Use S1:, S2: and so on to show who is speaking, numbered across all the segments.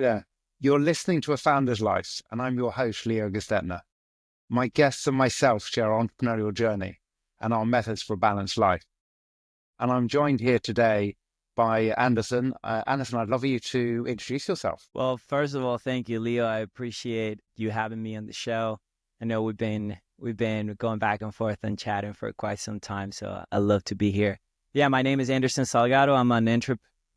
S1: there. You're listening to A Founder's Life, and I'm your host, Leo Gestetner. My guests and myself share our entrepreneurial journey and our methods for a balanced life. And I'm joined here today by Anderson. Anderson, I'd love you to introduce yourself.
S2: Well, first of all, thank you, Leo. I appreciate you having me on the show. I know we've been going back and forth and chatting for quite some time, so I love to be here. Yeah, my name is Anderson Salgado. I'm an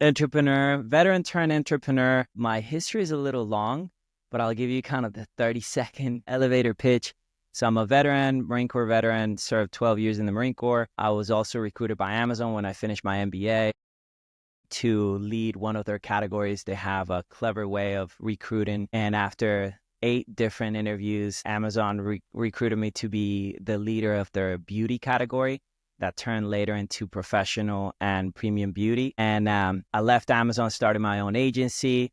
S2: entrepreneur, veteran turned entrepreneur. My history is a little long, but I'll give you kind of the 30-second elevator pitch. So I'm a veteran, Marine Corps veteran, served 12 years in the Marine Corps. I was also recruited by Amazon when I finished my MBA to lead one of their categories. They have a clever way of recruiting. And after 8 different interviews, Amazon recruited me to be the leader of their beauty category that turned later into professional and premium beauty. And I left Amazon, started my own agency.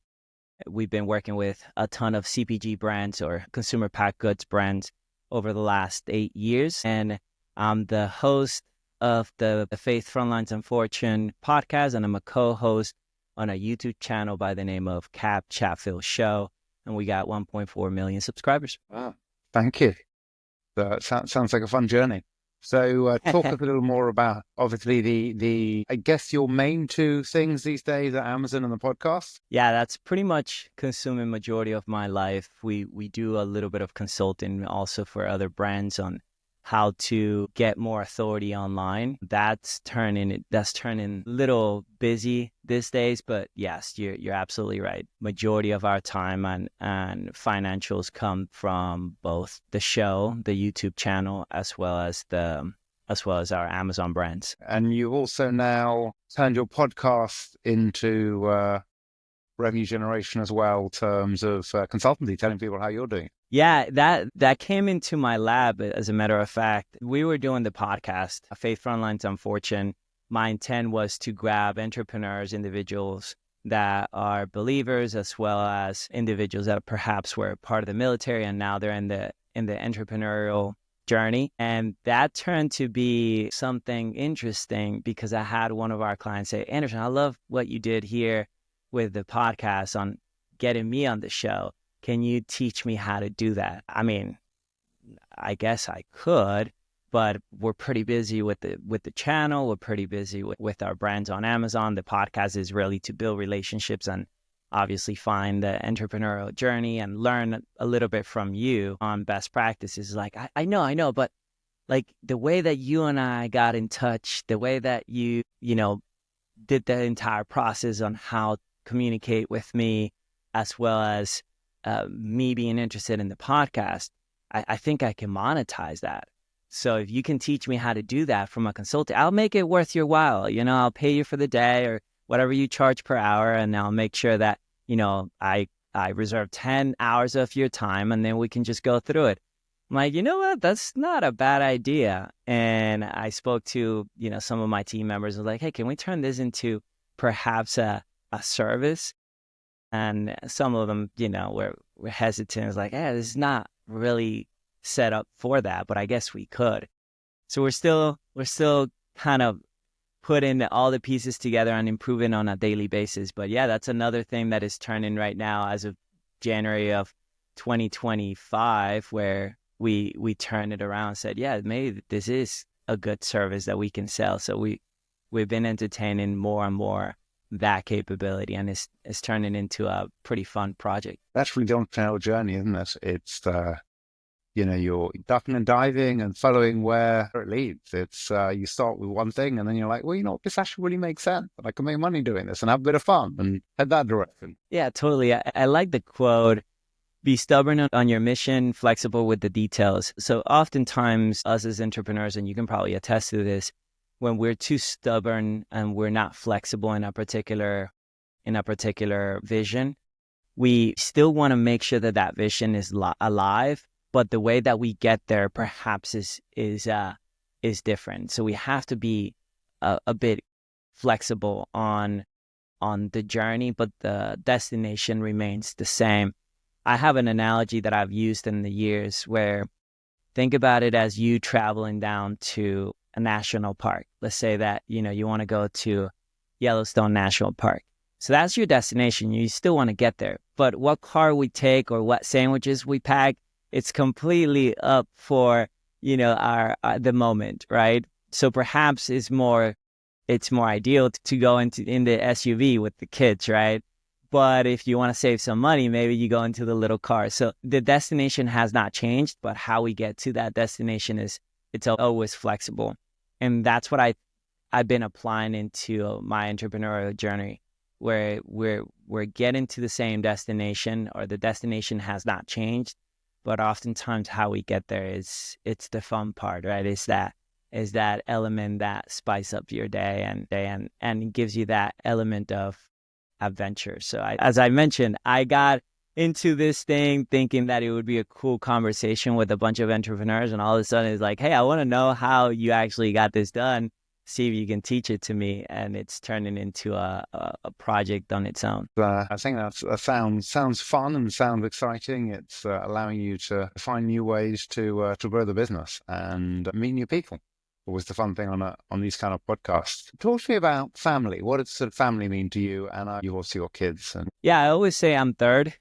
S2: We've been working with a ton of CPG brands or consumer packaged goods brands over the last 8 years. And I'm the host of the Faith Frontlines and Fortune podcast, and I'm a co-host on a YouTube channel by the name of Cap Chatfield Show. And we got 1.4 million subscribers.
S1: Wow, thank you. That sounds like a fun journey. So talk a little more about, obviously, the I guess your main 2 things these days are Amazon and the podcast.
S2: Yeah, that's pretty much consuming majority of my life. We do a little bit of consulting also for other brands on how to get more authority online. That's turning a little busy these days, but yes, you're absolutely right. Majority of our time and financials come from both the show, the YouTube channel, as well as our Amazon brands.
S1: And you also now turned your podcast into revenue generation as well, in terms of consultancy, telling people how you're doing.
S2: Yeah, that came into my lab, as a matter of fact. We were doing the podcast, Faith Frontlines and Fortune. My intent was to grab entrepreneurs, individuals that are believers, as well as individuals that perhaps were part of the military and now they're in the entrepreneurial journey. And that turned to be something interesting because I had one of our clients say, Anderson, I love what you did here with the podcast on getting me on the show. Can you teach me how to do that? I mean, I guess I could, but we're pretty busy with the channel. We're pretty busy with our brands on Amazon. The podcast is really to build relationships and obviously find the entrepreneurial journey and learn a little bit from you on best practices. Like, I know, but like the way that you and I got in touch, the way that you did the entire process on how to communicate with me, as well as me being interested in the podcast, I think I can monetize that. So if you can teach me how to do that from a consultant, I'll make it worth your while. I'll pay you for the day or whatever you charge per hour, and I'll make sure that, I reserve 10 hours of your time, and then we can just go through it. I'm like, you know what? That's not a bad idea. And I spoke to, some of my team members and was like, hey, can we turn this into perhaps a service? And some of them, were hesitant. It was like, this is not really set up for that, but I guess we could. So we're still kind of putting all the pieces together and improving on a daily basis. But yeah, that's another thing that is turning right now as of January of 2025, where we turned it around and said, yeah, maybe this is a good service that we can sell. So we've been entertaining more and more that capability, and it's turning into a pretty fun project.
S1: That's really the entrepreneurial journey, isn't it? It's you're ducking and diving and following where it leads. It's you start with one thing and then you're like, well, this actually really makes sense, and I can make money doing this and have a bit of fun and head that direction.
S2: Yeah, totally. I like the quote, be stubborn on your mission, flexible with the details. So oftentimes us as entrepreneurs, and you can probably attest to this, when we're too stubborn and we're not flexible in a particular vision, we still want to make sure that vision is alive, but the way that we get there perhaps is different. So we have to be a bit flexible on the journey, but the destination remains the same. I have an analogy that I've used in the years where think about it as you traveling down to a national park. Let's say that, you want to go to Yellowstone National Park. So that's your destination. You still want to get there, but what car we take or what sandwiches we pack, it's completely up for, our the moment, right? So perhaps it's more ideal to go in the SUV with the kids, right? But if you want to save some money, maybe you go into the little car. So the destination has not changed, but how we get to that destination it's always flexible. And that's what I've been applying into my entrepreneurial journey, where we're getting to the same destination, or the destination has not changed, but oftentimes how we get there it's the fun part, right? Is that element that spice up your day and it gives you that element of adventure. So as I mentioned, I got into this thing thinking that it would be a cool conversation with a bunch of entrepreneurs, and all of a sudden it's like, hey, I want to know how you actually got this done. See if you can teach it to me, and it's turning into a project on its own.
S1: I think that sounds fun and sounds exciting. It's allowing you to find new ways to grow the business and meet new people. Always the fun thing on these kind of podcasts. Talk to me about family. What does sort of family mean to you? And you also your kids.
S2: Yeah, I always say I'm third.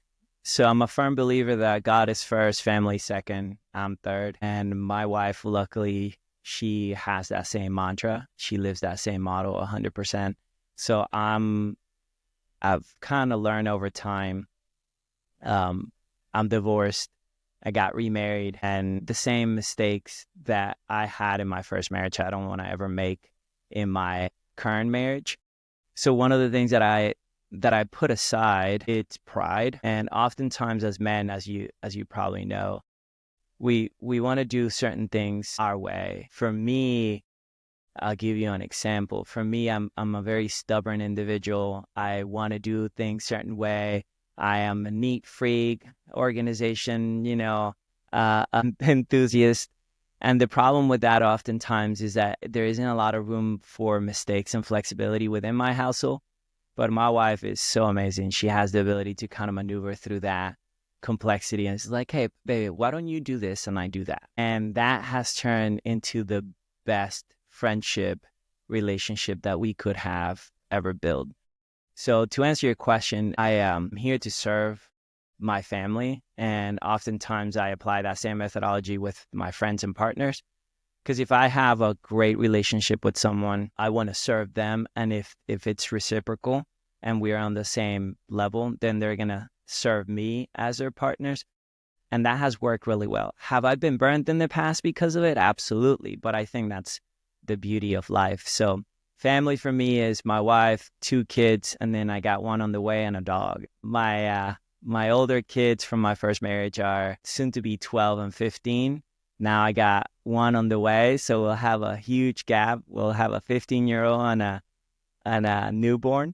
S2: So I'm a firm believer that God is first, family second, I'm third. And my wife, luckily, she has that same mantra. She lives that same model 100%. So I've kind of learned over time. I'm divorced. I got remarried, and the same mistakes that I had in my first marriage, I don't want to ever make in my current marriage. So one of the things that I put aside, it's pride. And oftentimes as men, as you probably know, we want to do certain things our way. For me, I'll give you an example. For me, I'm a very stubborn individual. I want to do things certain way. I am a neat freak, organization, enthusiast. And the problem with that oftentimes is that there isn't a lot of room for mistakes and flexibility within my household. But my wife is so amazing. She has the ability to kind of maneuver through that complexity. And it's like, hey, baby, why don't you do this and I do that? And that has turned into the best friendship relationship that we could have ever built. So to answer your question, I am here to serve my family. And oftentimes I apply that same methodology with my friends and partners. Because if I have a great relationship with someone, I want to serve them. And if it's reciprocal and we're on the same level, then they're going to serve me as their partners. And that has worked really well. Have I been burnt in the past because of it? Absolutely. But I think that's the beauty of life. So family for me is my wife, 2 kids, and then I got one on the way and a dog. My older kids from my first marriage are soon to be 12 and 15. Now I got one on the way, so we'll have a huge gap. We'll have a 15-year-old and a newborn,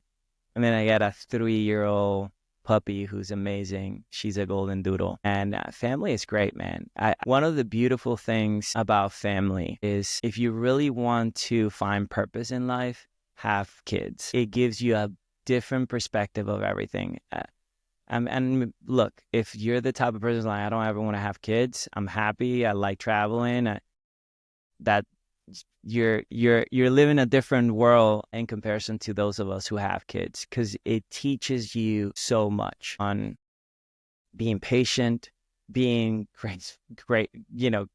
S2: and then I got a 3-year-old puppy who's amazing. She's a golden doodle, and family is great, man. One of the beautiful things about family is if you really want to find purpose in life, have kids. It gives you a different perspective of everything. And look, if you're the type of person like, I don't ever want to have kids, I'm happy, I like traveling, that you're living a different world in comparison to those of us who have kids, because it teaches you so much on being patient, being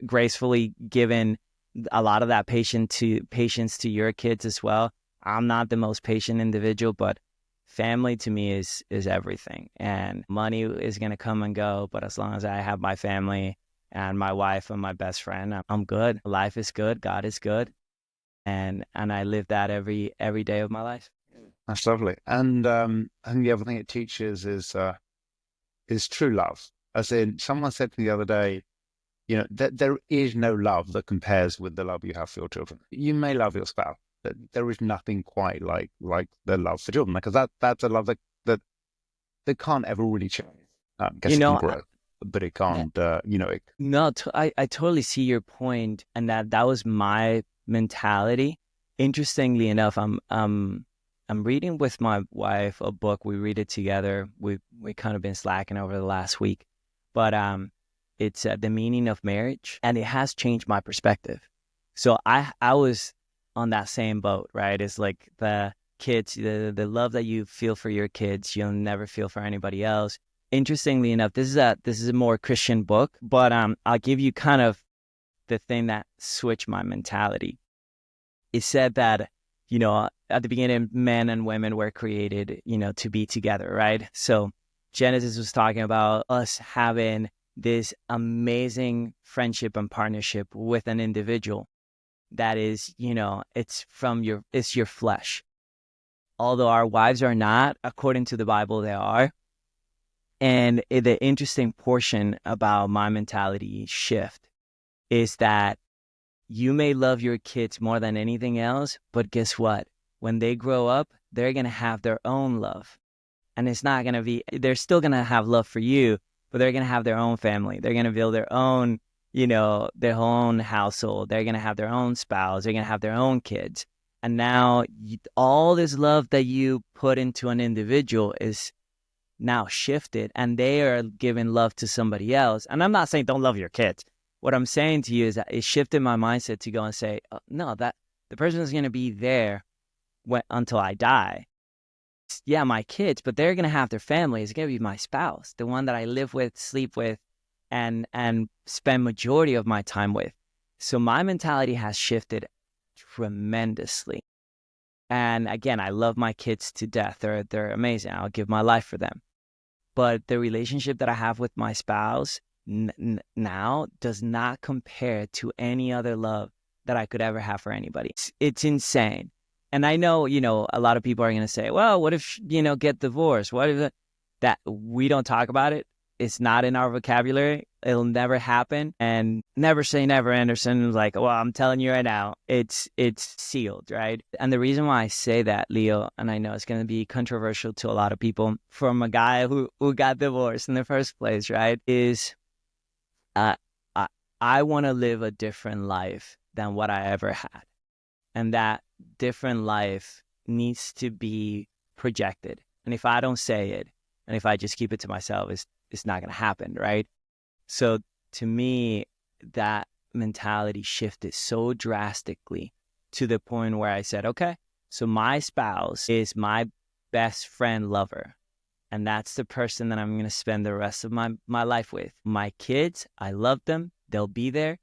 S2: gracefully given a lot of that patience to your kids as well. I'm not the most patient individual, but family to me is everything. And money is going to come and go, but as long as I have my family and my wife and my best friend, I'm good. Life is good. God is good. And I live that every day of my life.
S1: That's lovely. And I think the other thing it teaches is true love. As in, someone said to me the other day, that there is no love that compares with the love you have for your children. You may love your spouse, but there is nothing quite like the love for children, because that's a love that can't ever really change. I guess it can grow, but it can't.
S2: No, I totally see your point, and that was my mentality. Interestingly enough, I'm reading with my wife a book. We read it together. We kind of been slacking over the last week, but it's The Meaning of Marriage, and it has changed my perspective. So I was on that same boat, right? It's like the kids, the love that you feel for your kids, you'll never feel for anybody else. interestingly enough, this is a more Christian book, but I'll give you kind of the thing that switched my mentality. It said that, at the beginning, men and women were created, to be together, right? So Genesis was talking about us having this amazing friendship and partnership with an individual that is, it's your flesh. Although our wives are not, according to the Bible, they are. And the interesting portion about my mentality shift is that you may love your kids more than anything else, but guess what? When they grow up, they're going to have their own love. And it's not going to be, they're still going to have love for you, but they're going to have their own family. They're going to build their own, their own household. They're going to have their own spouse. They're going to have their own kids. And now all this love that you put into an individual is now shifted, and they are giving love to somebody else. And I'm not saying don't love your kids. What I'm saying to you is that it shifted my mindset to go and say, oh, no, that the person is going to be there until I die. Yeah, my kids, but they're going to have their family. It's going to be my spouse, the one that I live with, sleep with, and spend majority of my time with. So my mentality has shifted tremendously. And again, I love my kids to death. They're amazing. I'll give my life for them. But the relationship that I have with my spouse now does not compare to any other love that I could ever have for anybody. It's insane. And I know, a lot of people are going to say, well, what if, get divorced? What if that we don't talk about it? It's not in our vocabulary. It'll never happen. And never say never, Anderson. Was like, well, I'm telling you right now, it's sealed, right? And the reason why I say that, Leo, and I know it's going to be controversial to a lot of people, from a guy who got divorced in the first place, right, is I want to live a different life than what I ever had. And that different life needs to be projected. And if I don't say it, and if I just keep it to myself, it's not going to happen, right? So to me, that mentality shifted so drastically to the point where I said, okay, so my spouse is my best friend lover. And that's the person that I'm going to spend the rest of my life with. My kids, I love them. They'll be there.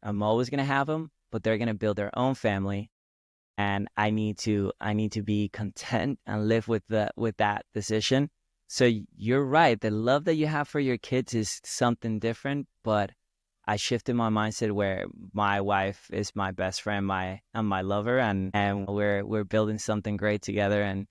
S2: I'm always going to have them, but they're going to build their own family. And I need to be content and live with that decision. So you're right. The love that you have for your kids is something different, but I shifted my mindset where my wife is my best friend, and my lover, and we're building something great together, and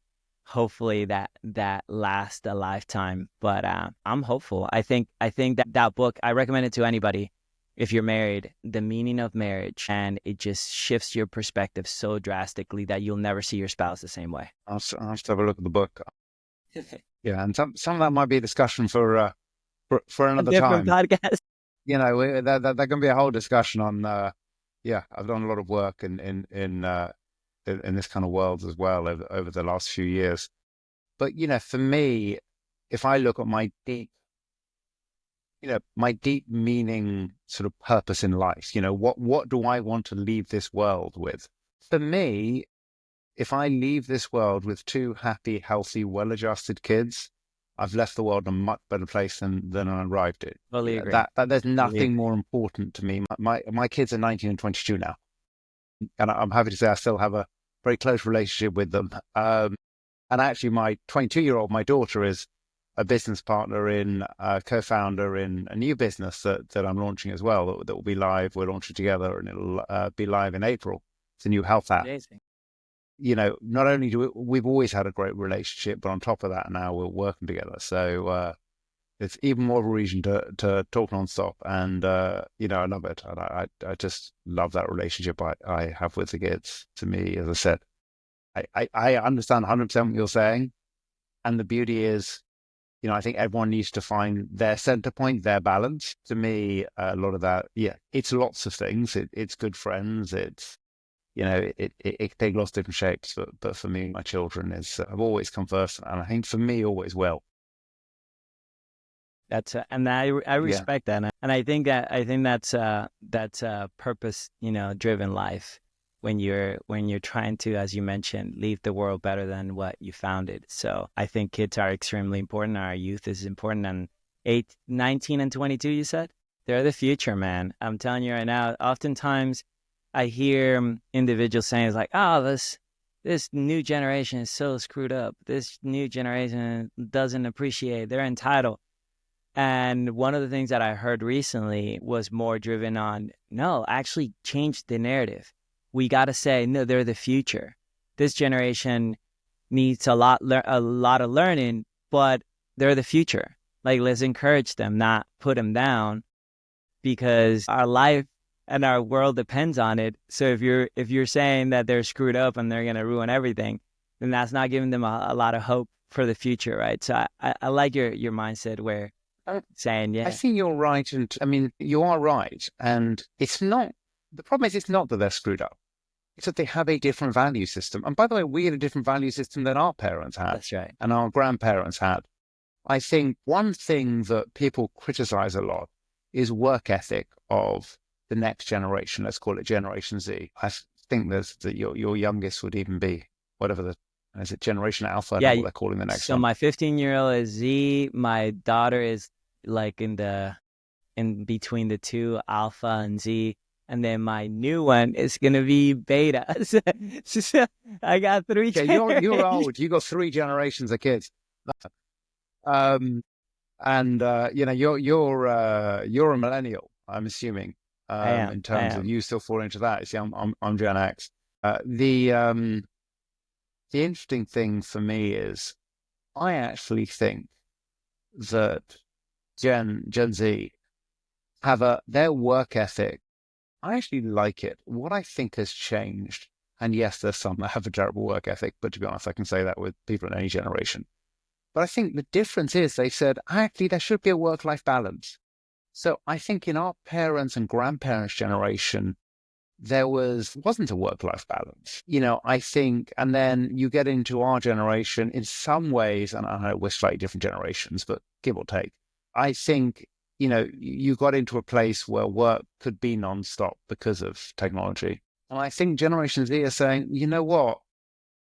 S2: hopefully that lasts a lifetime. But I'm hopeful. I think that book, I recommend it to anybody. If you're married, the meaning of marriage, and it just shifts your perspective so drastically that you'll never see your spouse the same way.
S1: I'll have to have a look at the book. Yeah, and some of that might be a discussion for another
S2: different
S1: time.
S2: podcast.
S1: That can be a whole discussion on. I've done a lot of work in this kind of world as well over the last few years. But for me, if I look at my deep meaning, sort of purpose in life, what do I want to leave this world with? For me, if I leave this world with two happy, healthy, well-adjusted kids, I've left the world in a much better place than I arrived it.
S2: Totally agree.
S1: That there's nothing more important to me. My kids are 19 and 22 now, and I'm happy to say I still have a very close relationship with them. And actually, my 22-year-old, my daughter, is a business partner co-founder in a new business that I'm launching as well. That will be live. We're launching together, and it'll be live in April. It's a new health app.
S2: Amazing.
S1: Not only we've always had a great relationship, but on top of that, now we're working together. So it's even more of a reason to talk nonstop. And I love it. And I just love that relationship I have with the kids. To me, as I said, I understand 100% what you're saying, and the beauty is, I think everyone needs to find their center point, their balance. To me, a lot of that, it's lots of things. It's good friends. It's it can take lots of different shapes, but for me, my children have always come first, and I think for me, always will.
S2: And I respect that, and I think that's a purpose, driven life. when you're trying to, as you mentioned, leave the world better than what you found it. So I think kids are extremely important. Our youth is important. And 19 and 22, you said? They're the future, man. I'm telling you right now, oftentimes I hear individuals saying, it's like, oh, this new generation is so screwed up. This new generation doesn't appreciate, they're entitled. And one of the things that I heard recently was more driven on, no, actually change the narrative. We got to say, no, they're the future. This generation needs a lot of learning, but they're the future. Like, let's encourage them, not put them down, because our life and our world depends on it. So if you're saying that they're screwed up and they're going to ruin everything, then that's not giving them a lot of hope for the future, right? So I like your mindset where saying,
S1: I
S2: yeah,
S1: think you're right. And I mean, you are right. And the problem is it's not that they're screwed up. It's that they have a different value system. And by the way, we had a different value system than our parents had
S2: that's right.
S1: and our grandparents had. I think one thing that people criticize a lot is work ethic of the next generation. Let's call it Generation Z. I think that your youngest would even be is it Generation Alpha? I don't
S2: Yeah.
S1: know what they're calling the next
S2: So
S1: one.
S2: my 15-year-old is Z. My daughter is like in between the two, Alpha and Z. And then my new one is gonna be Beta. So I got three.
S1: Okay, you're old. You got 3 generations of kids. Um, and you're a millennial, I'm assuming. In
S2: I
S1: terms of
S2: am.
S1: you still fall into that. See, I'm Gen X. The interesting thing for me is I actually think that Gen Z have their work ethic. I actually like it. What I think has changed, and yes, there's some that have a terrible work ethic, but to be honest, I can say that with people in any generation. But I think the difference is they said, actually, there should be a work-life balance. So I think in our parents' and grandparents' generation, there wasn't a work-life balance. I think, and then you get into our generation in some ways, and I know we're slightly different generations, but give or take, I think, you got into a place where work could be nonstop because of technology. And I think Generation Z are saying, you know what?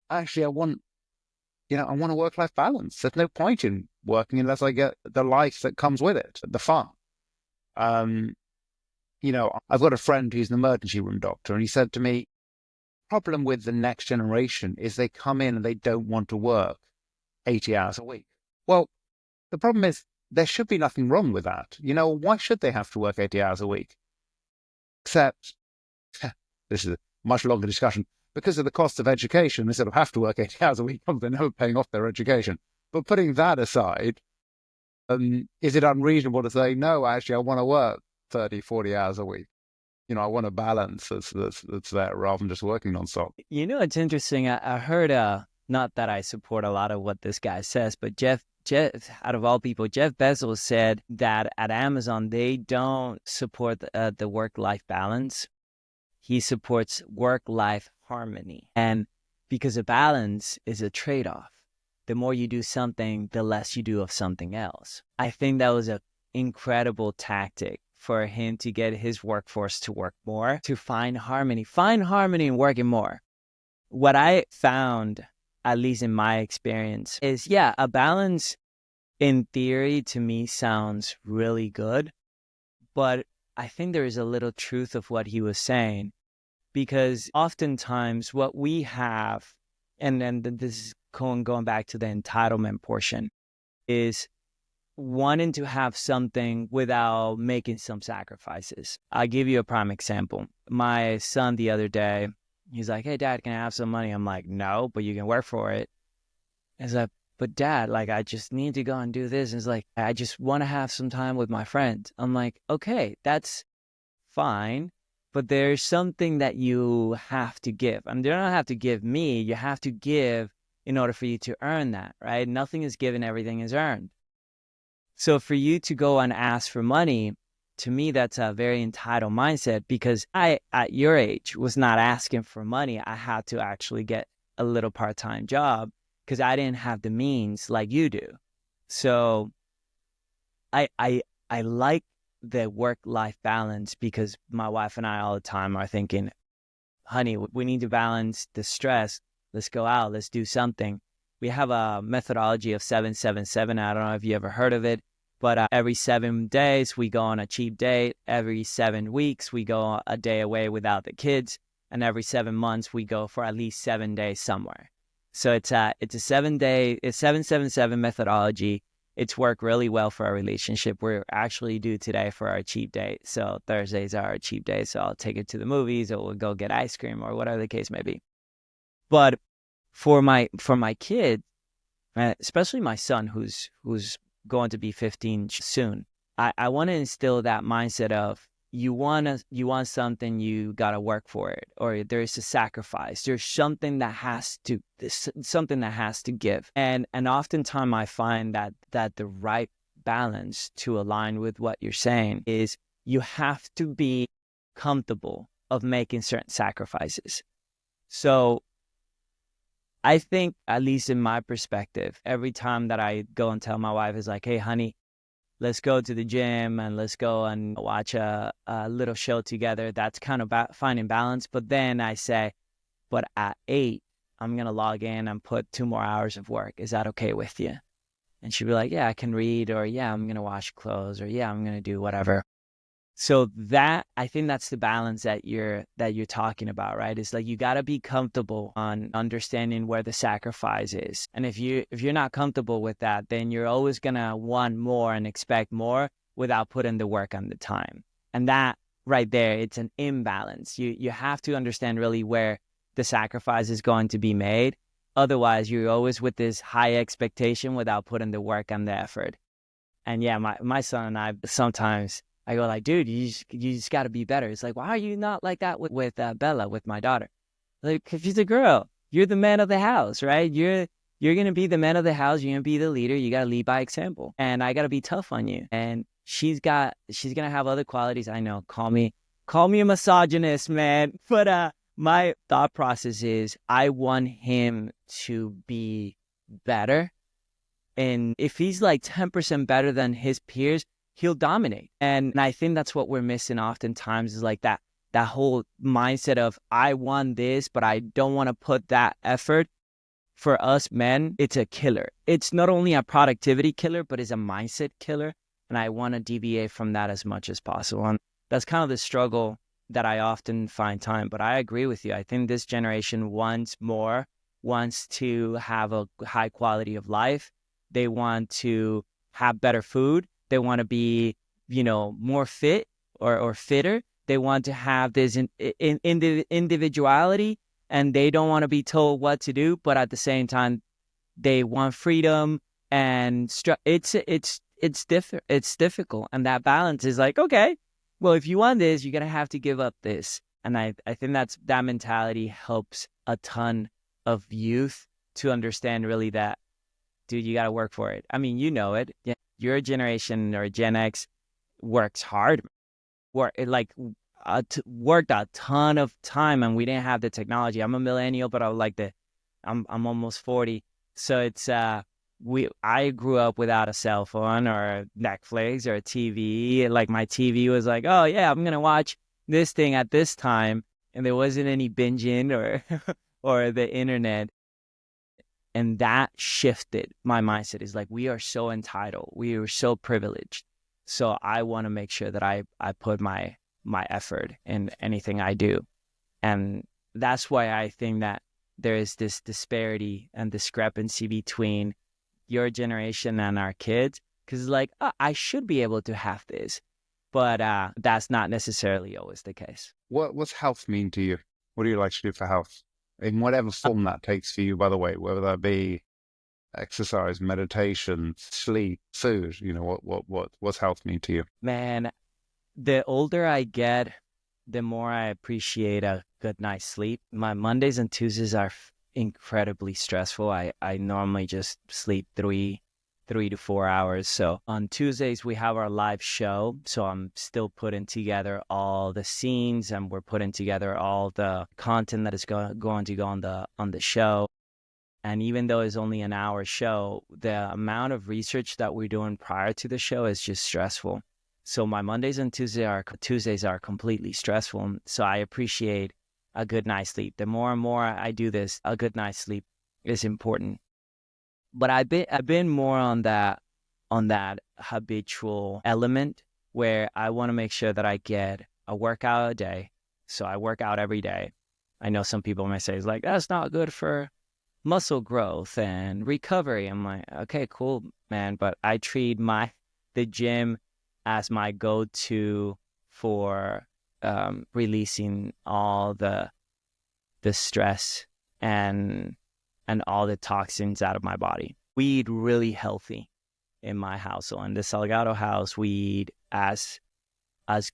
S1: Actually, I want a work-life balance. There's no point in working unless I get the life that comes with it, the fun. Um, I've got a friend who's an emergency room doctor, and he said to me, problem with the next generation is they come in and they don't want to work 80 hours a week. Well, the problem is there should be nothing wrong with that. Why should they have to work 80 hours a week? Except, this is a much longer discussion, because of the cost of education, they sort of have to work 80 hours a week because they're never paying off their education. But putting that aside, is it unreasonable to say, no, actually, I want to work 30, 40 hours a week? I want a balance that's there rather than just working nonstop.
S2: It's interesting. I heard, not that I support a lot of what this guy says, but Jeff, out of all people, Jeff Bezos said that at Amazon, they don't support the work-life balance. He supports work-life harmony. And because a balance is a trade-off. The more you do something, the less you do of something else. I think that was an incredible tactic for him to get his workforce to work more, to find harmony in working more. What I found, at least in my experience, is, yeah, a balance in theory to me sounds really good, but I think there is a little truth of what he was saying, because oftentimes what we have, and then this is going back to the entitlement portion, is wanting to have something without making some sacrifices. I'll give you a prime example. My son the other day, he's like, hey, Dad, can I have some money? I'm like, no, but you can work for it. He's like, but Dad, like, I just need to go and do this. And it's like, I just want to have some time with my friends. I'm like, okay, that's fine. But there's something that you have to give. And you don't have to give me, you have to give in order for you to earn that, right? Nothing is given, everything is earned. So for you to go and ask for money, to me, that's a very entitled mindset, because I, at your age, was not asking for money. I had to actually get a little part-time job because I didn't have the means like you do. So I like the work-life balance, because my wife and I all the time are thinking, honey, we need to balance the stress. Let's go out. Let's do something. We have a methodology of 777. I don't know if you ever heard of it, but every 7 days we go on a cheap date. Every 7 weeks we go a day away without the kids, and every 7 months we go for at least 7 days somewhere. So it's a 777 methodology. It's worked really well for our relationship. We're actually due today for our cheap date. So Thursdays are our cheap day. So I'll take it to the movies, or we'll go get ice cream, or whatever the case may be. But for my kid, especially my son, who's going to be 15 soon, I want to instill that mindset of you want something, you got to work for it, or there's a sacrifice. There's something that has to give. And oftentimes I find that the right balance to align with what you're saying is you have to be comfortable of making certain sacrifices. So I think, at least in my perspective, every time that I go and tell my wife, is like, hey, honey, let's go to the gym and let's go and watch a little show together. That's kind of finding balance. But then I say, but at 8, I'm going to log in and put 2 more hours of work. Is that okay with you? And she'd be like, yeah, I can read, or yeah, I'm going to wash clothes, or yeah, I'm going to do whatever. So I think that's the balance that you're talking about, right? It's like you got to be comfortable on understanding where the sacrifice is. And if you're not comfortable with that, then you're always going to want more and expect more without putting the work and the time. And that right there, it's an imbalance. You have to understand really where the sacrifice is going to be made. Otherwise, you're always with this high expectation without putting the work and the effort. And yeah, my son and I sometimes, I go like, dude, you just got to be better. It's like, why are you not like that with Bella, with my daughter? Like, because she's a girl. You're the man of the house, right? You're going to be the man of the house. You're going to be the leader. You got to lead by example. And I got to be tough on you. And she's going to have other qualities. I know, call me a misogynist, man. But my thought process is I want him to be better. And if he's like 10% better than his peers, he'll dominate. And I think that's what we're missing oftentimes, is like that whole mindset of I want this, but I don't want to put that effort. For us men, it's a killer. It's not only a productivity killer, but it's a mindset killer. And I want to deviate from that as much as possible. And that's kind of the struggle that I often find time. But I agree with you. I think this generation wants to have a high quality of life. They want to have better food. They want to be, more fit or fitter. They want to have this individuality, and they don't want to be told what to do. But at the same time, they want freedom, and it's difficult. And that balance is like, okay, well, if you want this, you're gonna have to give up this. And I think that mentality helps a ton of youth to understand really that, dude, you got to work for it. I mean, you know it. Your generation or Gen X works hard. Worked a ton of time, and we didn't have the technology. I'm a millennial, but I'm almost 40. So it's I grew up without a cell phone or Netflix or a TV. Like my TV was like, oh yeah, I'm gonna watch this thing at this time, and there wasn't any binging or or the internet. And that shifted my mindset. Is like, we are so entitled. We are so privileged. So I want to make sure that I put my effort in anything I do. And that's why I think that there is this disparity and discrepancy between your generation and our kids. Because it's like, I should be able to have this. But that's not necessarily always the case.
S1: What's health mean to you? What do you like to do for health? In whatever form that takes for you, by the way, whether that be exercise, meditation, sleep, food, what's health mean to you?
S2: Man, the older I get, the more I appreciate a good night's sleep. My Mondays and Tuesdays are incredibly stressful. I normally just sleep 3 to 4 hours. So on Tuesdays, we have our live show. So I'm still putting together all the scenes, and we're putting together all the content that is going to go on the show. And even though it's only an hour show, the amount of research that we're doing prior to the show is just stressful. So my Mondays and Tuesdays are completely stressful. So I appreciate a good night's sleep. The more and more I do this, a good night's sleep is important. But I've been more on that habitual element where I want to make sure that I get a workout a day. So I work out every day. I know some people may say it's like, that's not good for muscle growth and recovery. I'm like, okay, cool, man. But I treat the gym as my go-to for releasing all the stress and all the toxins out of my body. We eat really healthy in my household. In the Salgado house, we eat as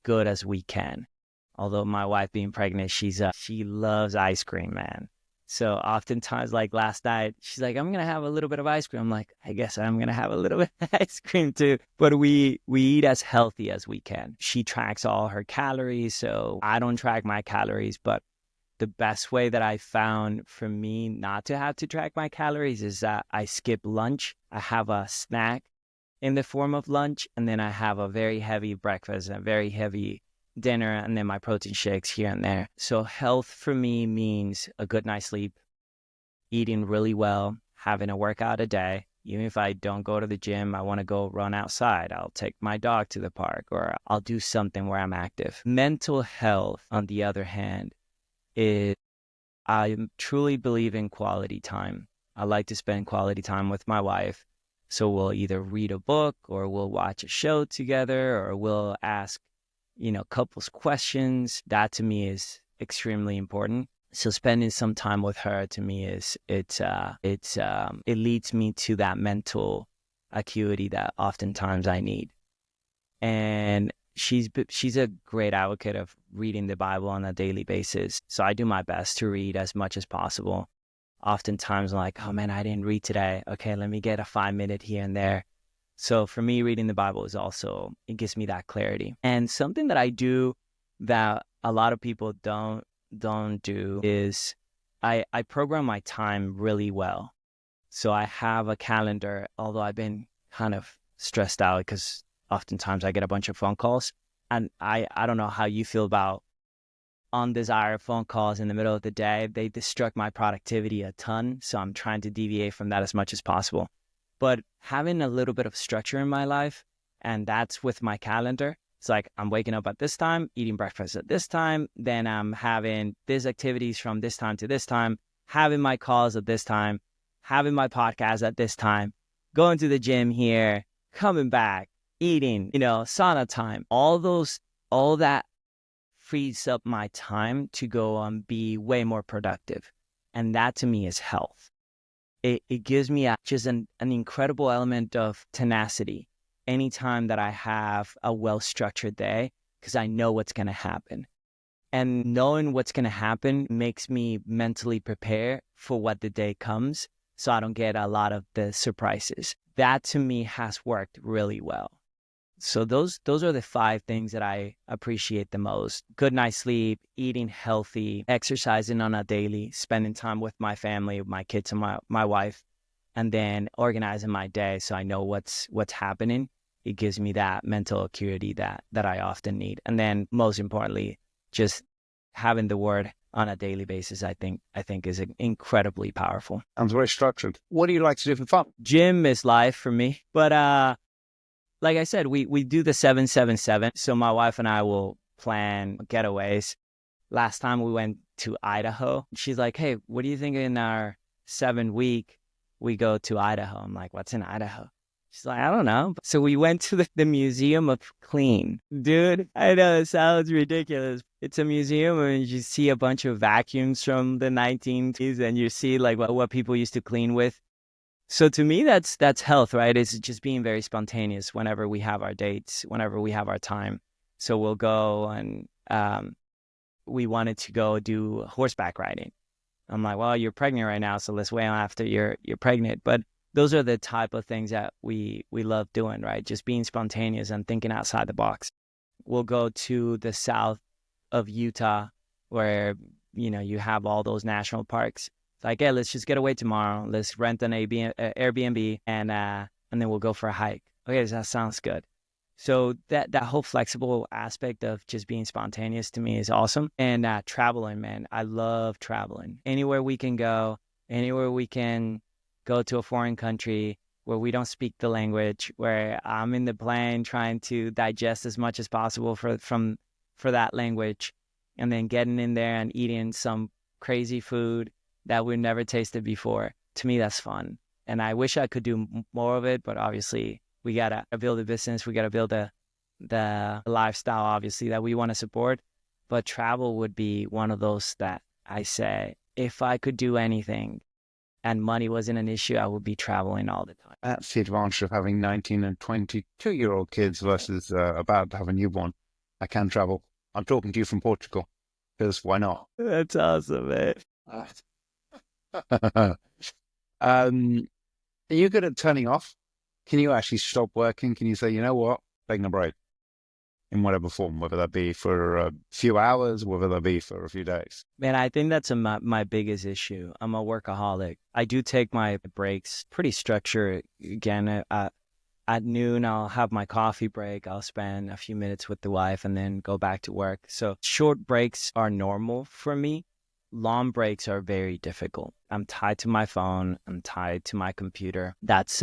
S2: good as we can. Although my wife being pregnant, she loves ice cream, man. So oftentimes, like last night, she's like, I'm going to have a little bit of ice cream. I'm like, I guess I'm going to have a little bit of ice cream too. But we eat as healthy as we can. She tracks all her calories, so I don't track my calories. But the best way that I found for me not to have to track my calories is that I skip lunch. I have a snack in the form of lunch, and then I have a very heavy breakfast, a very heavy dinner, and then my protein shakes here and there. So health for me means a good night's sleep, eating really well, having a workout a day. Even if I don't go to the gym, I want to go run outside. I'll take my dog to the park, or I'll do something where I'm active. Mental health, on the other hand, is I truly believe in quality time. I like to spend quality time with my wife. So we'll either read a book, or we'll watch a show together, or we'll ask couples questions. That to me is extremely important. So spending some time with her to me it leads me to that mental acuity that oftentimes I need. And she's a great advocate of reading the Bible on a daily basis. So I do my best to read as much as possible. Oftentimes I'm like, oh man, I didn't read today. Okay, let me get a 5-minute here and there. So for me, reading the Bible it gives me that clarity. And something that I do that a lot of people don't do is I program my time really well. So I have a calendar, although I've been kind of stressed out because oftentimes I get a bunch of phone calls. And I don't know how you feel about undesired phone calls in the middle of the day. They destruct my productivity a ton. So I'm trying to deviate from that as much as possible. But having a little bit of structure in my life, and that's with my calendar. It's like I'm waking up at this time, eating breakfast at this time, then I'm having these activities from this time to this time, having my calls at this time, having my podcast at this time, going to the gym here, coming back, eating, sauna time. All that frees up my time to go and be way more productive. And that to me is health. It gives me just an incredible element of tenacity anytime that I have a well-structured day, because I know what's going to happen. And knowing what's going to happen makes me mentally prepare for what the day comes, so I don't get a lot of the surprises. That to me has worked really well. So those are the 5 things that I appreciate the most. Good night's sleep, eating healthy, exercising on a daily, spending time with my family, my kids and my wife, and then organizing my day so I know what's happening. It gives me that mental acuity that I often need. And then most importantly, just having the word on a daily basis, I think is incredibly powerful.
S1: Sounds very structured. What do you like to do for fun?
S2: Gym is life for me. But like I said, we do the 7-7-7. So my wife and I will plan getaways. Last time we went to Idaho. She's like, hey, what do you think in our 7-week we go to Idaho? I'm like, what's in Idaho? She's like, I don't know. So we went to the Museum of Clean. Dude, I know it sounds ridiculous. It's a museum and you see a bunch of vacuums from the 1980s and you see like what people used to clean with. So to me, that's health, right? It's just being very spontaneous whenever we have our dates, whenever we have our time. So we'll go and we wanted to go do horseback riding. I'm like, well, you're pregnant right now, so let's wait after you're pregnant. But those are the type of things that we love doing, right? Just being spontaneous and thinking outside the box. We'll go to the south of Utah where, you have all those national parks. Like, hey, let's just get away tomorrow. Let's rent an Airbnb and then we'll go for a hike. Okay, that sounds good. So that whole flexible aspect of just being spontaneous to me is awesome. And traveling, man, I love traveling. Anywhere we can go, anywhere we can go to a foreign country where we don't speak the language, where I'm in the plane trying to digest as much as possible for that language, and then getting in there and eating some crazy food that we've never tasted before. To me, that's fun. And I wish I could do more of it, but obviously we got to build a business. We got to build the lifestyle, obviously, that we want to support. But travel would be one of those that I say, if I could do anything and money wasn't an issue, I would be traveling all the time.
S1: That's the advantage of having 19 and 22-year-old kids versus about to have a newborn. I can travel. I'm talking to you from Portugal, because why not?
S2: That's awesome, man.
S1: Are you good at turning off? Can you actually stop working? Can you say, you know what, taking a break in whatever form, whether that be for a few hours, whether that be for a few days?
S2: Man, I think that's my biggest issue. I'm a workaholic. I do take my breaks pretty structured. Again, at noon, I'll have my coffee break. I'll spend a few minutes with the wife and then go back to work. So short breaks are normal for me. Long breaks are very difficult. I'm tied to my phone. I'm tied to my computer. That's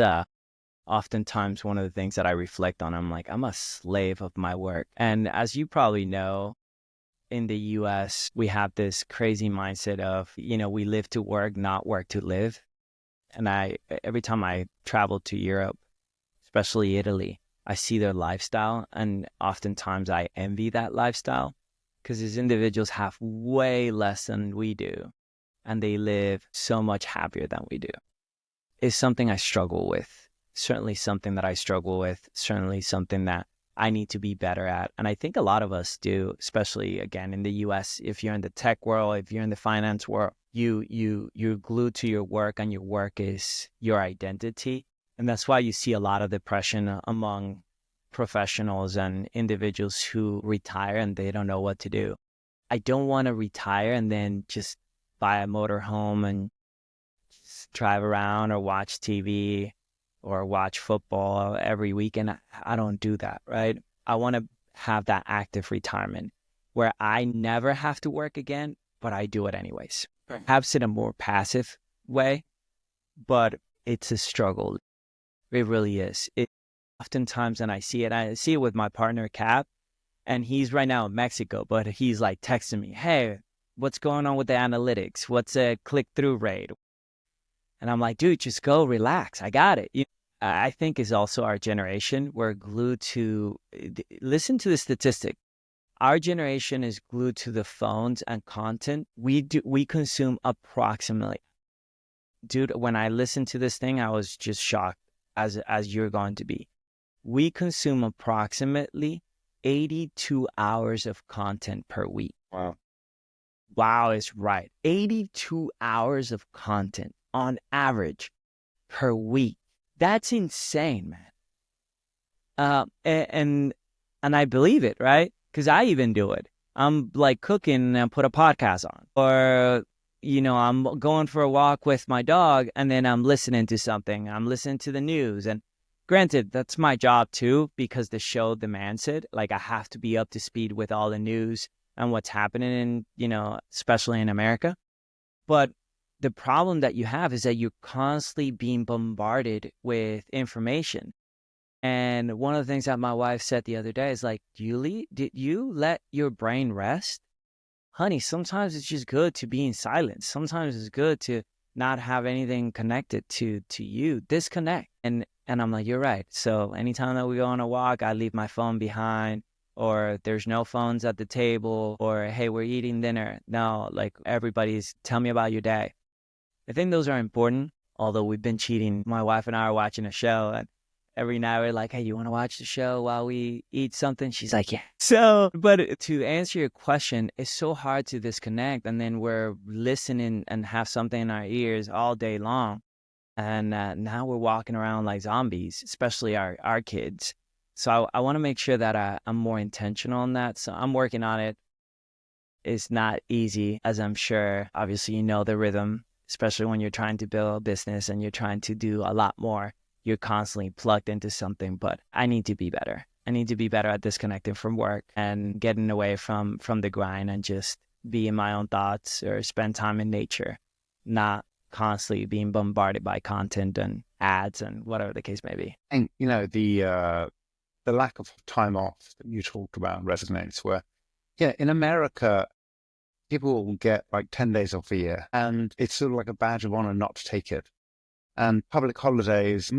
S2: oftentimes one of the things that I reflect on. I'm like, I'm a slave of my work. And as you probably know, in the US, we have this crazy mindset of, we live to work, not work to live. And every time I travel to Europe, especially Italy, I see their lifestyle. And oftentimes I envy that lifestyle because these individuals have way less than we do. And they live so much happier than we do. It's something I struggle with. Certainly something that I struggle with. Certainly something that I need to be better at. And I think a lot of us do, especially again in the US, if you're in the tech world, if you're in the finance world, you're glued to your work and your work is your identity. And that's why you see a lot of depression among professionals and individuals who retire and they don't know what to do. I don't want to retire and then just buy a motorhome and drive around or watch TV or watch football every weekend. I don't do that, right? I want to have that active retirement where I never have to work again, but I do it anyways. Perhaps in a more passive way, but it's a struggle. It really is. Oftentimes, and I see it with my partner, Cap, and he's right now in Mexico, but he's like texting me, hey, what's going on with the analytics? What's a click-through rate? And I'm like, dude, just go relax. I got it. I think is also our generation. We're glued to, listen to the statistic. Our generation is glued to the phones and content. We consume approximately. Dude, when I listened to this thing, I was just shocked as you're going to be. We consume approximately 82 hours of content per week.
S1: Wow.
S2: Wow is right. 82 hours of content on average per week. That's insane, man. And I believe it, right? Because I even do it. I'm like cooking and put a podcast on, or I'm going for a walk with my dog and then I'm listening to something. I'm listening to the news. And granted, that's my job too, because the show demands it. Like I have to be up to speed with all the news and what's happening in, especially in America. But the problem that you have is that you're constantly being bombarded with information. And one of the things that my wife said the other day is like, did you let your brain rest? Honey, sometimes it's just good to be in silence. Sometimes it's good to not have anything connected to you. Disconnect. And I'm like, you're right. So anytime that we go on a walk, I leave my phone behind, or there's no phones at the table, or hey, we're eating dinner. No, like everybody's tell me about your day. I think those are important, although we've been cheating. My wife and I are watching a show, and every night we're like, hey, you want to watch the show while we eat something? She's like, yeah. So, but to answer your question, it's so hard to disconnect. And then we're listening and have something in our ears all day long. And now we're walking around like zombies, especially our kids. So I want to make sure that I'm more intentional on that. So I'm working on it. It's not easy, as I'm sure. Obviously, the rhythm, especially when you're trying to build a business and you're trying to do a lot more. You're constantly plugged into something, but I need to be better. I need to be better at disconnecting from work and getting away from the grind and just be in my own thoughts or spend time in nature, not constantly being bombarded by content and ads and whatever the case may be.
S1: And the lack of time off that you talked about resonates. Where, yeah, in America, people will get like 10 days off a year, and it's sort of like a badge of honor not to take it. And public holidays,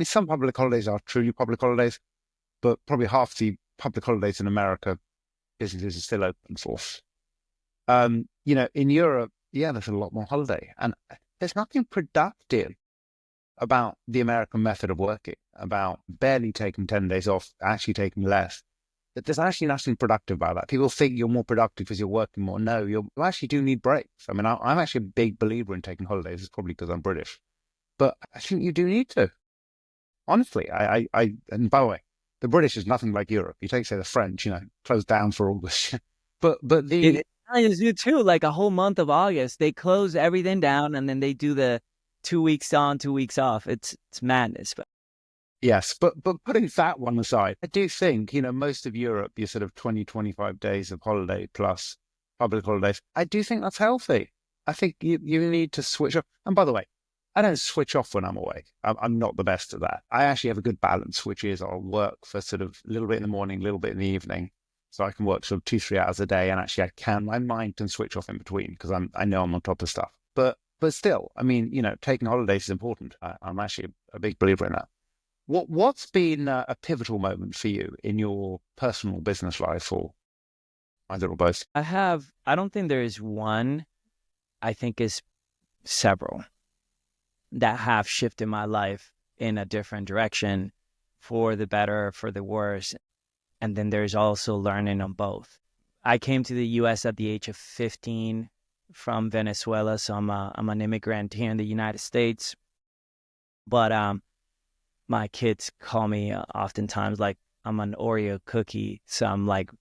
S1: some public holidays are truly public holidays, but probably half the public holidays in America, businesses are still open for. In Europe, yeah, there's a lot more holiday, and there's nothing productive about the American method of working, about barely taking 10 days off, actually taking less. There's actually nothing productive about that. People think you're more productive because you're working more. No, you actually do need breaks. I mean, I'm actually a big believer in taking holidays. It's probably because I'm British, but I think you do need to. Honestly, and by the way, the British is nothing like Europe. You take, say, the French, closed down for August. but the
S2: Italians do too. Like a whole month of August, they close everything down and then they do the 2 weeks on, 2 weeks off. It's madness. But
S1: yes, but putting that one aside, I do think, most of Europe, your sort of 20, 25 days of holiday plus public holidays, I do think that's healthy. I think you need to switch off. And by the way, I don't switch off when I'm away. I'm not the best at that. I actually have a good balance, which is I'll work for sort of a little bit in the morning, a little bit in the evening. So I can work sort of 2-3 hours a day. And actually my mind can switch off in between because I know I'm on top of stuff. But still, I mean, taking holidays is important. I'm actually a big believer in that. What's been a pivotal moment for you in your personal business life, or either or both?
S2: I don't think there is one. I think it's several that have shifted my life in a different direction, for the better, for the worse. And then there's also learning on both. I came to the U.S. at the age of 15 from Venezuela, so I'm an immigrant here in the United States. But my kids call me oftentimes like I'm an Oreo cookie, so I'm like,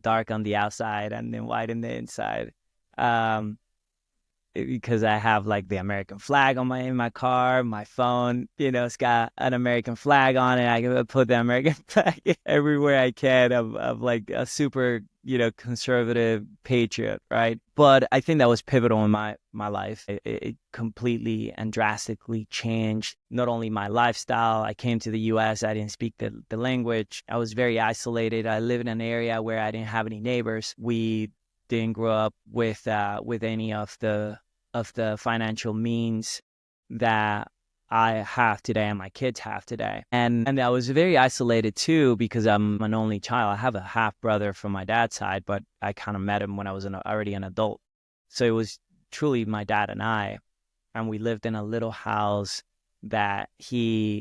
S2: dark on the outside and then white on the inside. Because I have like the American flag in my car, my phone, it's got an American flag on it. I can put the American flag everywhere I can of like a super, conservative patriot, right? But I think that was pivotal in my life. It completely and drastically changed not only my lifestyle. I came to the U.S. I didn't speak the language. I was very isolated. I live in an area where I didn't have any neighbors. We didn't grow up with any of the financial means that I have today and my kids have today. And I was very isolated too because I'm an only child. I have a half brother from my dad's side, but I kind of met him when I was already an adult. So it was truly my dad and I, and we lived in a little house that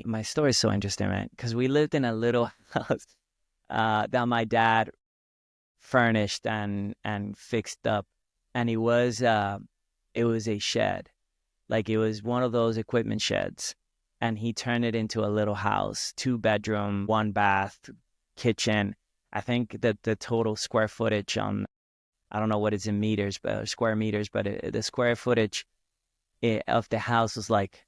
S2: my story is so interesting, man, because we lived in a little house that my dad furnished and fixed up, and it was a shed. Like it was one of those equipment sheds, and he turned it into a little house, 2-bedroom, 1-bath, kitchen. I think that the total square footage I don't know what it's in meters, but square meters, but the square footage of the house was like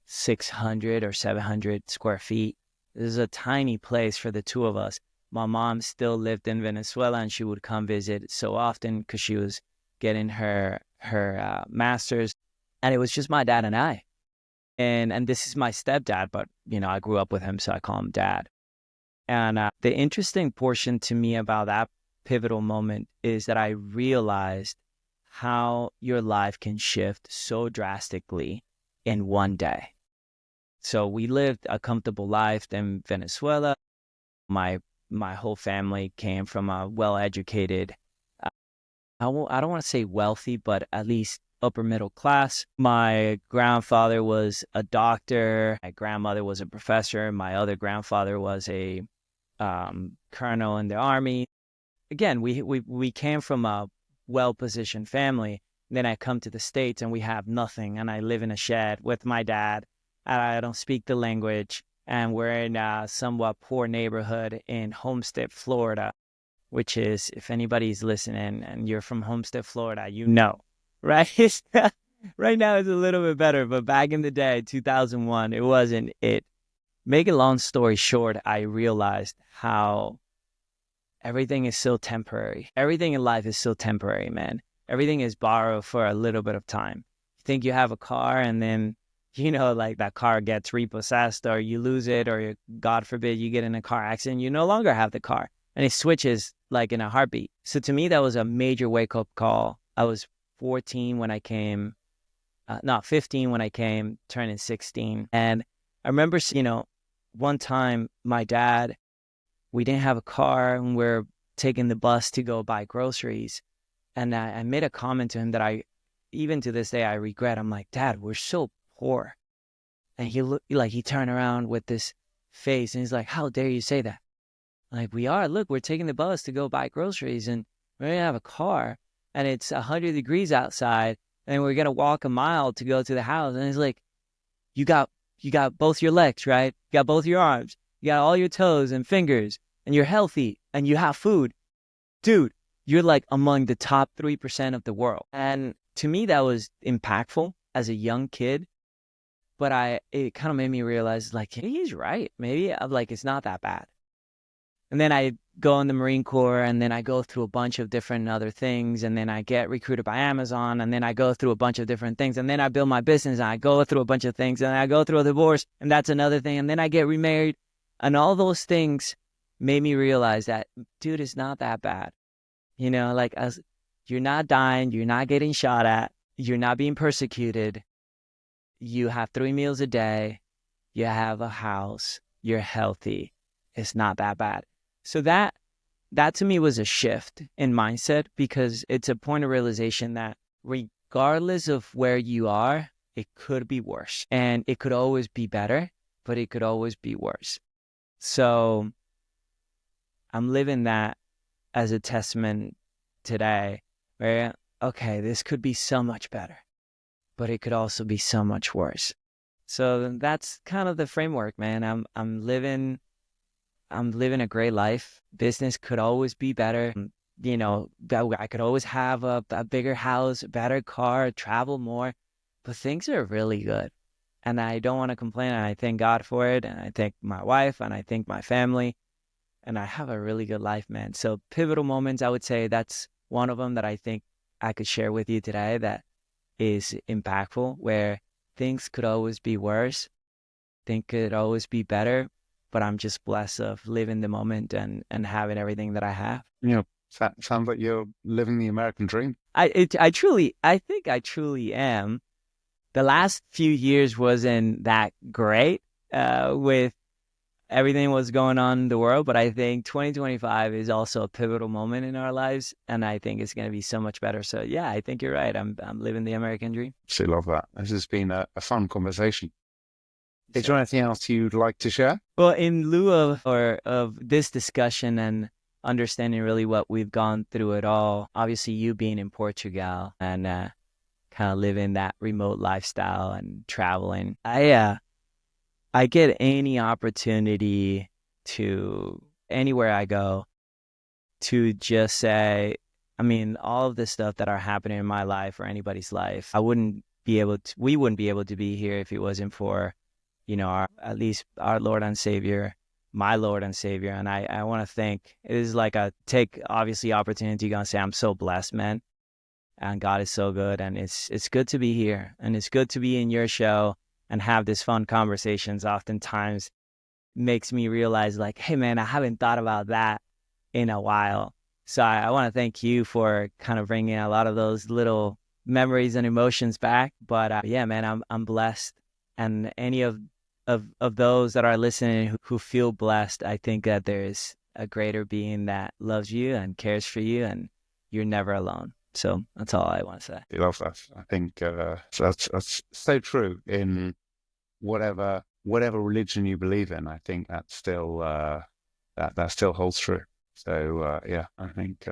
S2: 600 or 700 square feet. This is a tiny place for the two of us. My mom still lived in Venezuela, and she would come visit so often because she was getting her master's, and it was just my dad and I. And this is my stepdad, but I grew up with him, so I call him Dad. And the interesting portion to me about that pivotal moment is that I realized how your life can shift so drastically in one day. So we lived a comfortable life in Venezuela. My whole family came from a well-educated, I don't want to say wealthy, but at least upper middle class. My grandfather was a doctor. My grandmother was a professor. My other grandfather was a colonel in the army. Again, we came from a well-positioned family. Then I come to the States and we have nothing, and I live in a shed with my dad. I don't speak the language, and we're in a somewhat poor neighborhood in Homestead, Florida, which is, if anybody's listening and you're from Homestead, Florida, right? Right now it's a little bit better, but back in the day, 2001, it wasn't it. make a long story short, I realized how everything is so temporary. Everything in life is so temporary, man. Everything is borrowed for a little bit of time. You think you have a car and then, like that car gets repossessed or you lose it or God forbid you get in a car accident, you no longer have the car and it switches like in a heartbeat. So to me, that was a major wake up call. I was 14 when I came, not 15 when I came, turning 16. And I remember, one time my dad, we didn't have a car and we're taking the bus to go buy groceries. And I made a comment to him that even to this day, I regret. I'm like, Dad, we're so poor. And he turned around with this face and he's like, how dare you say that? Like, we are, look, we're taking the bus to go buy groceries and we don't have a car and it's 100 degrees outside and we're going to walk a mile to go to the house. And he's like, you got both your legs, right? You got both your arms. You got all your toes and fingers and you're healthy and you have food. Dude, you're like among the top 3% of the world. And to me, that was impactful as a young kid. But it kind of made me realize, like, hey, he's right. Maybe it's not that bad. And then I go in the Marine Corps and then I go through a bunch of different other things. And then I get recruited by Amazon and then I go through a bunch of different things. And then I build my business and I go through a bunch of things and I go through a divorce and that's another thing. And then I get remarried and all those things made me realize that, dude, it's not that bad. You're not dying, you're not getting shot at, you're not being persecuted. You have 3 meals a day, you have a house, you're healthy. It's not that bad. So that to me was a shift in mindset because it's a point of realization that regardless of where you are, it could be worse and it could always be better, but it could always be worse. So I'm living that as a testament today where, okay, this could be so much better, but it could also be so much worse. So that's kind of the framework, man. I'm living a great life. Business could always be better. I could always have a bigger house, a better car, travel more, but things are really good. And I don't want to complain. And I thank God for it. And I thank my wife and I thank my family. And I have a really good life, man. So pivotal moments, I would say that's one of them that I think I could share with you today that is impactful, where things could always be worse, things could always be better, but I'm just blessed of living the moment and having everything that I have.
S1: Sounds like you're living the American dream.
S2: I think I truly am. The last few years wasn't that great with everything was going on in the world, but I think 2025 is also a pivotal moment in our lives, and I think it's going to be so much better. So yeah, I think you're right. I'm living the American dream.
S1: I love that. This has been a fun conversation. Is there anything else you'd like to share?
S2: Well, in lieu of this discussion and understanding really what we've gone through it all, obviously you being in Portugal and kind of living that remote lifestyle and traveling, I get any opportunity to anywhere I go to just say, all of the stuff that are happening in my life or anybody's life, we wouldn't be able to be here if it wasn't for, at least our Lord and Savior, my Lord and Savior. And I want to thank, it is like take obviously opportunity to go and say, I'm so blessed, man. And God is so good. And it's good to be here and it's good to be in your show and have these fun conversations. Oftentimes makes me realize like, hey man, I haven't thought about that in a while. So I want to thank you for kind of bringing a lot of those little memories and emotions back. But yeah, man, I'm blessed. And any of those that are listening who feel blessed, I think that there's a greater being that loves you and cares for you and you're never alone. So that's all I want to say.
S1: I love that. I think that's so true in whatever religion you believe in. I think that still that still holds true. So yeah, I think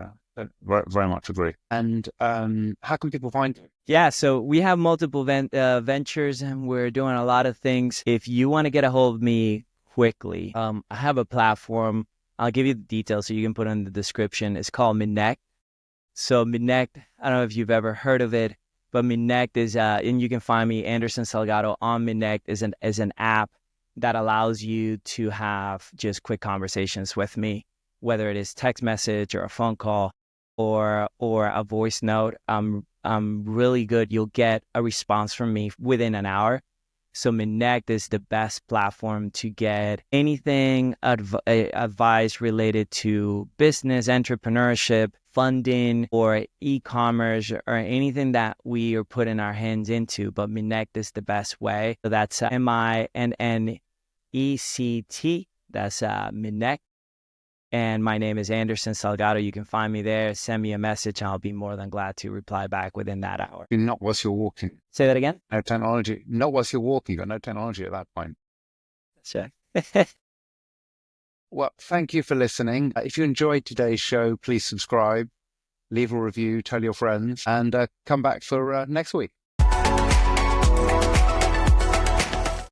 S1: very, very much agree. And how can people find you?
S2: Yeah, so we have multiple ventures and we're doing a lot of things. If you want to get a hold of me quickly, I have a platform. I'll give you the details so you can put in the description. It's called Midnect. So Midnect, I don't know if you've ever heard of it, but Midnect is, and you can find me, Anderson Salgado, on Midnect is an app that allows you to have just quick conversations with me, whether it is text message or a phone call or a voice note. I'm really good. You'll get a response from me within an hour. So Connect is the best platform to get anything advice related to business, entrepreneurship, funding, or e-commerce, or anything that we are putting our hands into. But Connect is the best way. So that's MINNECT. That's Connect. And my name is Anderson Salgado. You can find me there. Send me a message, and I'll be more than glad to reply back within that hour.
S1: Not whilst you're walking.
S2: Say that again?
S1: No technology. Not whilst you're walking. You've got no technology at that point.
S2: Sure.
S1: Well, thank you for listening. If you enjoyed today's show, please subscribe, leave a review, tell your friends, and come back for next week.